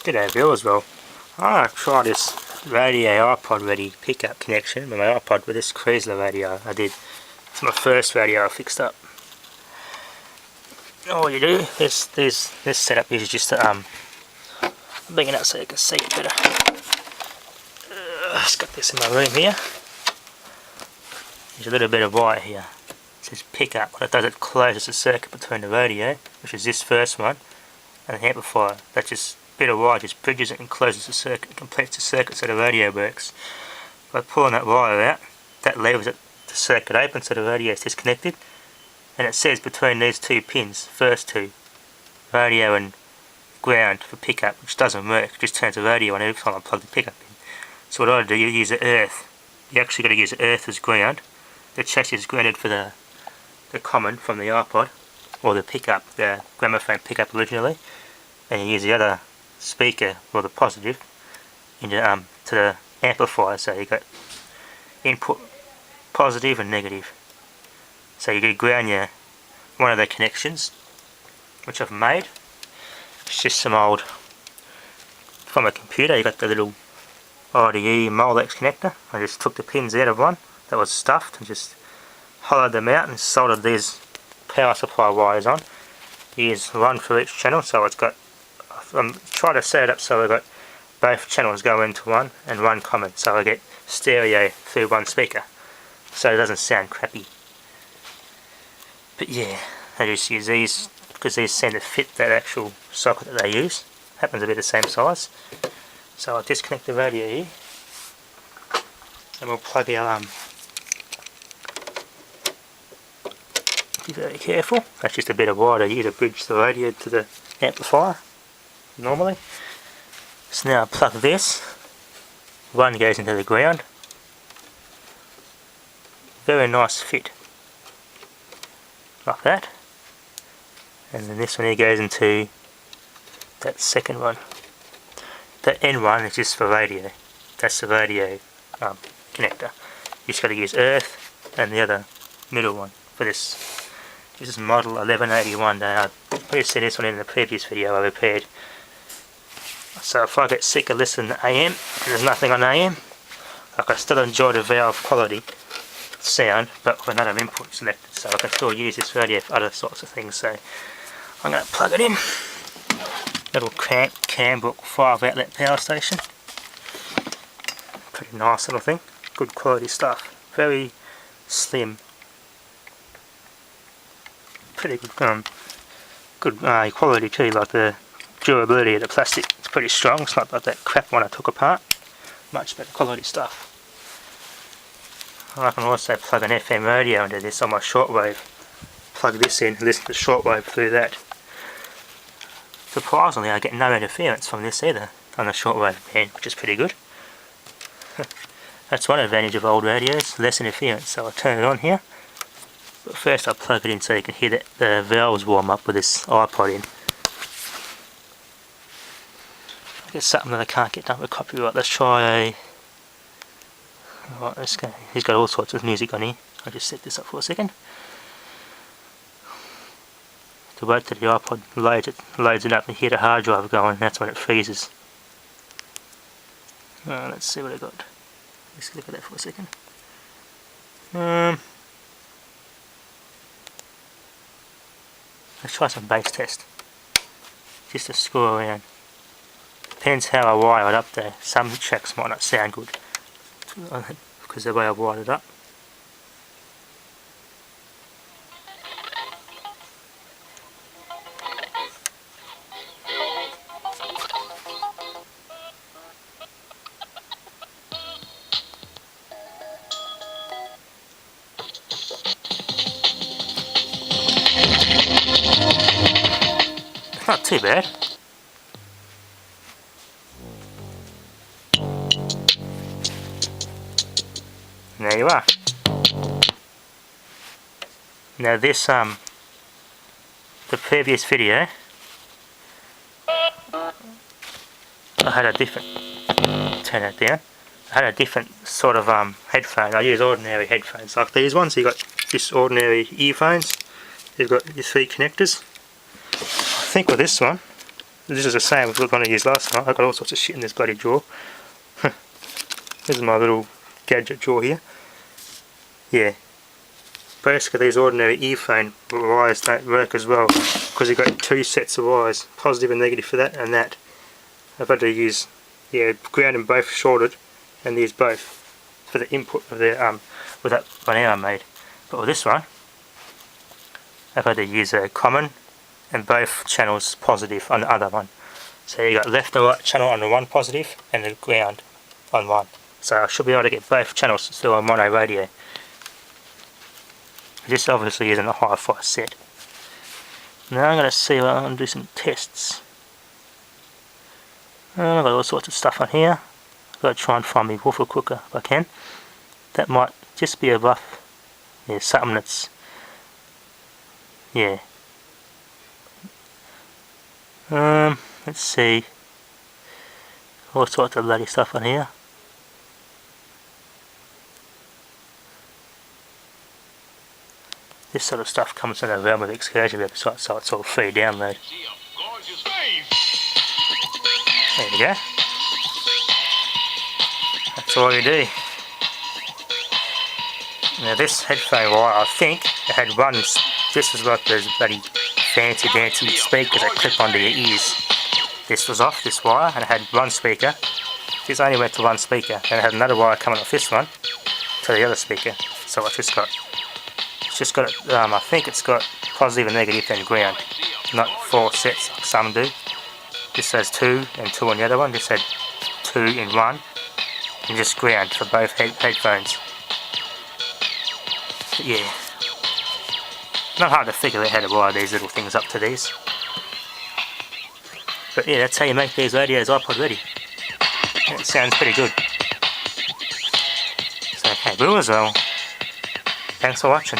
G'day Bill as well. I'm going to try this radio iPod ready pickup connection with my iPod with this Kriesler radio I did. It's my first radio I fixed up. All you do, this setup is just bring it up so you can see it better. Just got this in my room here. There's a little bit of wire here. It says pickup. What it does, it closes the circuit between the radio, which is this first one, and the amplifier. That just bit of wire just bridges it and closes the circuit, completes the circuit so the radio works. By pulling that wire out, that levers the circuit open so the radio is disconnected, and it says between these two pins, first two, radio and ground for pickup, which doesn't work, it just turns the radio on every time I plug the pickup in. So what I do, you use the earth. You actually got to use the earth as ground. The chassis is grounded for the common from the iPod, or the pickup, the gramophone pickup originally, and you use the other speaker, or the positive, into to the amplifier, so you got input positive and negative. So you ground your one of the connections, which I've made. It's just some old from a computer. You got the little IDE Molex connector. I just took the pins out of one that was stuffed and just hollowed them out and soldered these power supply wires on. Use one for each channel, so it's got. I'm trying to set it up so I've got both channels go into one and one common, so I get stereo through one speaker, so it doesn't sound crappy. But yeah, I just use these because these seem to fit that actual socket that they use. Happens to be the same size. So I'll disconnect the radio here, and we'll plug our be very careful. That's just a bit of wire to use to bridge the radio to the amplifier normally. So now I plug this. One goes into the ground. Very nice fit. Like that. And then this one here goes into that second one. The end one is just for radio. That's the radio connector. You just got to use earth and the other middle one for this. This is model 1181. I probably seen this one in the previous video I repaired. So if I get sick of listening to AM, and there's nothing on AM, I can still enjoy the valve quality sound, but with another input selected, so I can still use this radio for other sorts of things. So I'm going to plug it in. Little Campbell 5 outlet power station. Pretty nice little thing. Good quality stuff. Very slim. Pretty good quality too, like the durability of the plastic. It's pretty strong. It's not like that crap one I took apart. Much better quality stuff. I can also plug an FM radio into this on my shortwave. Plug this in, listen to shortwave through that. Surprisingly, I get no interference from this either on the shortwave band, which is pretty good. That's one advantage of old radios, less interference. So I'll turn it on here. But first I'll plug it in so you can hear the valves warm up with this iPod in. I get something that I can't get done with copyright. Let's try a... Alright, let's go. He's got all sorts of music on here. I'll just set this up for a second. To wait till the iPod loads it up and hear the hard drive going, that's when it freezes. Let's see what I got. Let's look at that for a second. Let's try some bass test. Just to screw around. Depends how I wire it up there. Some tracks might not sound good because of the way I've wired it up. It's not too bad. And there you are. Now this the previous video I had a different, turn that down, I had a different sort of headphone. I use ordinary headphones like these ones. So you got just ordinary earphones. You've got your three connectors. I think with this one This is the same as what I'm going to use last night. I've got all sorts of shit in this bloody drawer. This is my little gadget drawer here. Yeah. Basically these ordinary earphone wires don't work as well because you've got two sets of wires, positive and negative for that and that. I've had to use, ground them both shorted and use both for the input of the with that one I made. But with this one, I've had to use a common and both channels positive on the other one. So you got left and right channel on the one positive and the ground on one. So I should be able to get both channels still on mono radio. This obviously isn't a hi-fi set. Now I'm going to see if I can do some tests. I've got all sorts of stuff on here. I've got to try and find my waffle cooker if I can. That might just be a rough, something that's, let's see. All sorts of bloody stuff on here. This sort of stuff comes in the realm of excursion websites, so it's all free download. There we go. That's all you do. Now this headphone wire, I think it had one, this was like those bloody fancy dancy speakers that clip onto your ears. This was off, this wire, and it had one speaker. This only went to one speaker, and it had another wire coming off this one to the other speaker. So I just got, I think it's got positive and negative and ground, not 4 sets like some do. This has 2 and 2 on the other one. This had 2 in one, and just ground for both headphones. But yeah, not hard to figure out how to wire these little things up to these. But yeah, that's how you make these radios iPod ready. It sounds pretty good. So okay, viewers, well, thanks for watching.